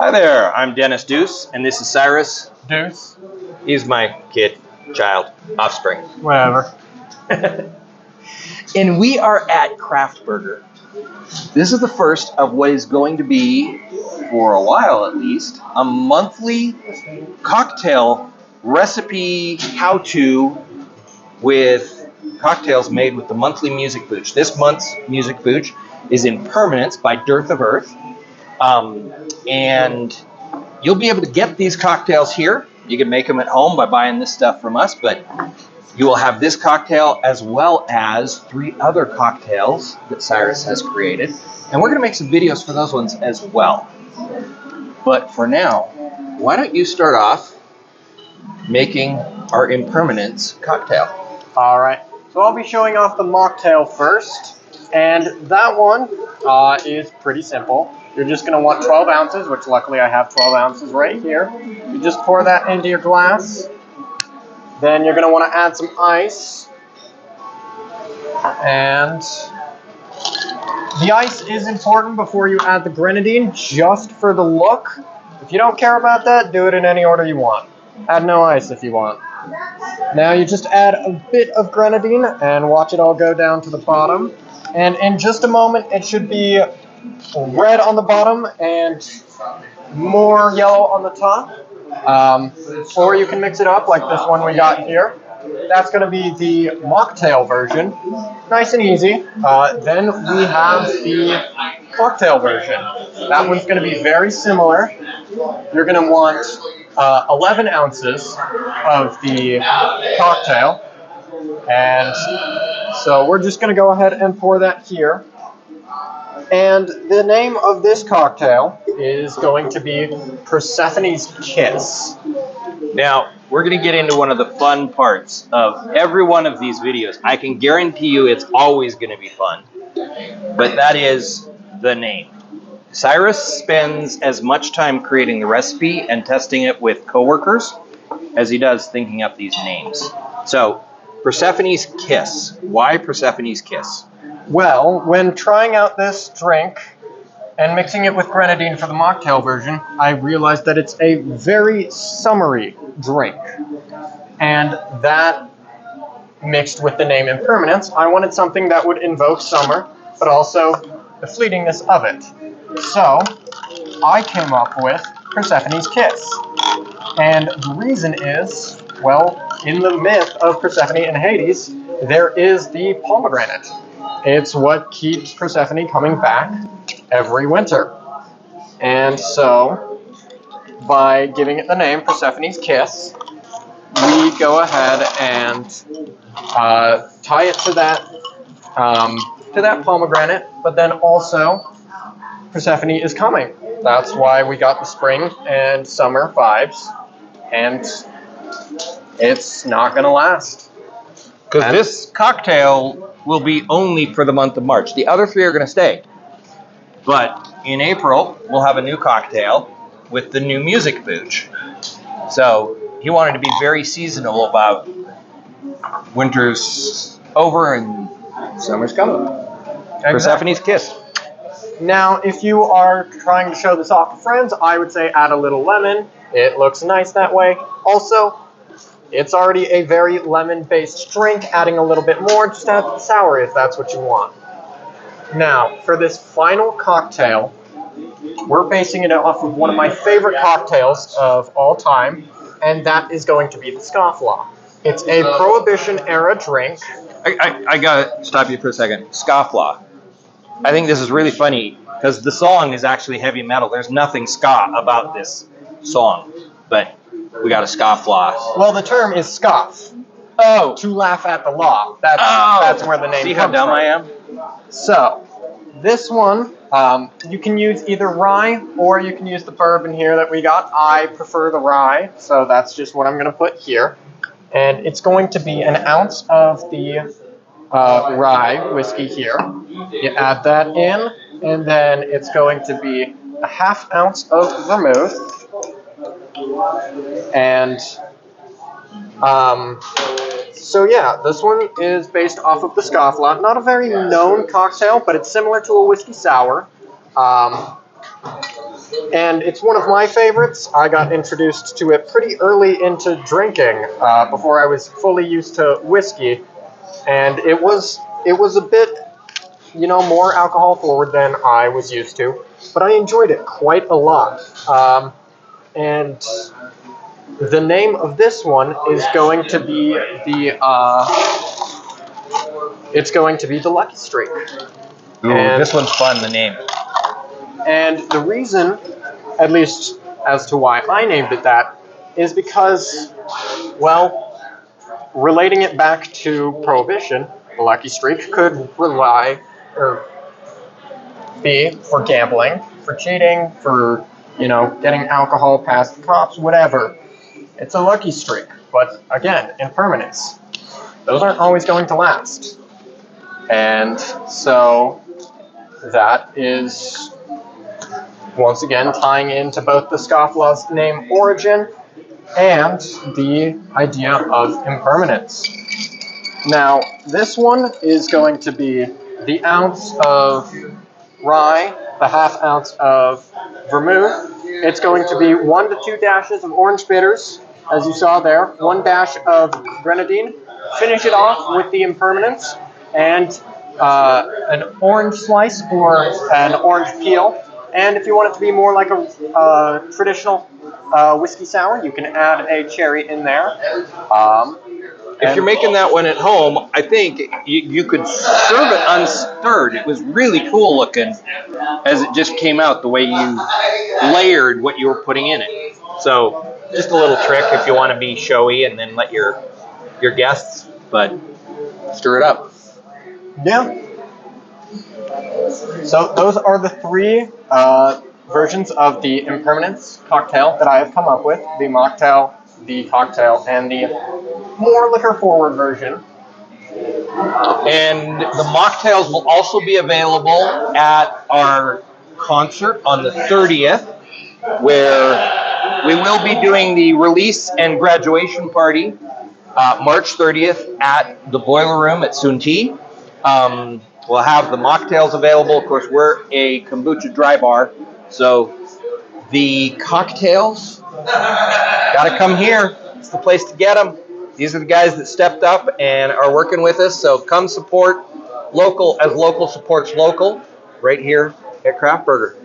Hi there, I'm Dennis Duce, and this is Cyrus Duce. He's my kid, child, offspring. Whatever. And we are at Craft Burger. This is the first of what is going to be, for a while at least, a monthly cocktail recipe how-to with cocktails made with the monthly MusicBooch. This month's MusicBooch is Impermanence by Dearth of Earth. And you'll be able to get these cocktails here. You can make them at home by buying this stuff from us, but you will have this cocktail as well as 3 other cocktails that Cyrus has created. And we're going to make some videos for those ones as well. But for now, why don't you start off making our Impermanence cocktail? All right. So I'll be showing off the mocktail first. And that one is pretty simple. You're just going to want 12 ounces, which luckily I have 12 ounces right here. You just pour that into your glass. Then you're going to want to add some ice. And the ice is important before you add the grenadine, just for the look. If you don't care about that, do it in any order you want. Add no ice if you want. Now you just add a bit of grenadine and watch it all go down to the bottom. And in just a moment, it should be red on the bottom and more yellow on the top. Or you can mix it up like this one we got here. That's going to be the mocktail version. Nice and easy. Then we have the cocktail version. That one's going to be very similar. You're going to want 11 ounces of the cocktail. And so we're just going to go ahead and pour that here. And the name of this cocktail is going to be Persephone's Kiss. Now, we're going to get into one of the fun parts of every one of these videos. I can guarantee you it's always going to be fun. But that is the name. Cyrus spends as much time creating the recipe and testing it with coworkers as he does thinking up these names. So, Persephone's Kiss. Why Persephone's Kiss? Well, when trying out this drink and mixing it with grenadine for the mocktail version, I realized that it's a very summery drink. And that, mixed with the name Impermanence, I wanted something that would invoke summer, but also the fleetingness of it. So, I came up with Persephone's Kiss. And the reason is, well, in the myth of Persephone and Hades, there is the pomegranate. It's what keeps Persephone coming back every winter. And so, by giving it the name Persephone's Kiss, we go ahead and tie it to that pomegranate, but then also Persephone is coming. That's why we got the spring and summer vibes, and it's not going to last. Because this cocktail will be only for the month of March. The other 3 are going to stay. But in April, we'll have a new cocktail with the new MusicBooch. So he wanted to be very seasonal about winter's over and summer's coming. Exactly. Persephone's Kiss. Now, if you are trying to show this off to friends, I would say add a little lemon. It looks nice that way. Also, it's already a very lemon-based drink. Adding a little bit more, just add the sour if that's what you want. Now, for this final cocktail, we're basing it off of one of my favorite cocktails of all time, and that is going to be the Scofflaw. It's a Prohibition-era drink. I gotta stop you for a second. Scofflaw. I think this is really funny, because the song is actually heavy metal. There's nothing ska about this song, but we got a scofflaw. Well, the term is scoff. Oh. To laugh at the law. That's where the name comes from. See how dumb I am? So, this one, you can use either rye or you can use the bourbon here that we got. I prefer the rye, so that's just what I'm going to put here. And it's going to be an ounce of the rye whiskey here. You add that in, and then it's going to be a ½ ounce of vermouth. And so yeah, this one is based off of the Scofflaw. Not a very known cocktail, but it's similar to a whiskey sour. And it's one of my favorites. I got introduced to it pretty early into drinking, before I was fully used to whiskey, and it was a bit, more alcohol forward than I was used to, but I enjoyed it quite a lot. And the name of this one is going to be the Lucky Streak. Ooh, And this one's fun, the name. And the reason, at least as to why I named it that, is because, well, relating it back to Prohibition, the Lucky Streak could be for gambling, for cheating, for, getting alcohol past the cops, whatever. It's a lucky streak, but again, impermanence. Those aren't always going to last. And so that is once again tying into both the scofflaw's name origin and the idea of impermanence. Now, this one is going to be the ounce of rye, the half ounce of vermouth. It's going to be 1 to 2 dashes of orange bitters, as you saw there, 1 dash of grenadine. Finish it off with the impermanence and an orange slice or an orange peel. And if you want it to be more like a traditional whiskey sour, you can add a cherry in there. If you're making that one at home, I think you could serve it unstirred. It was really cool looking as it just came out, the way you layered what you were putting in it. So just a little trick if you want to be showy and then let your guests, but stir it up. Yeah. So those are the 3 versions of the impermanence cocktail that I have come up with: the mocktail, the cocktail, and the more liquor-forward version. And the mocktails will also be available at our concert on the 30th, where we will be doing the release and graduation party, March 30th at the Boiler Room at SunTea. We'll have the mocktails available. Of course, we're a kombucha dry bar, so the cocktails, gotta come here. It's the place to get them. These are the guys that stepped up and are working with us, so come support local as local supports local right here at Craft Burger.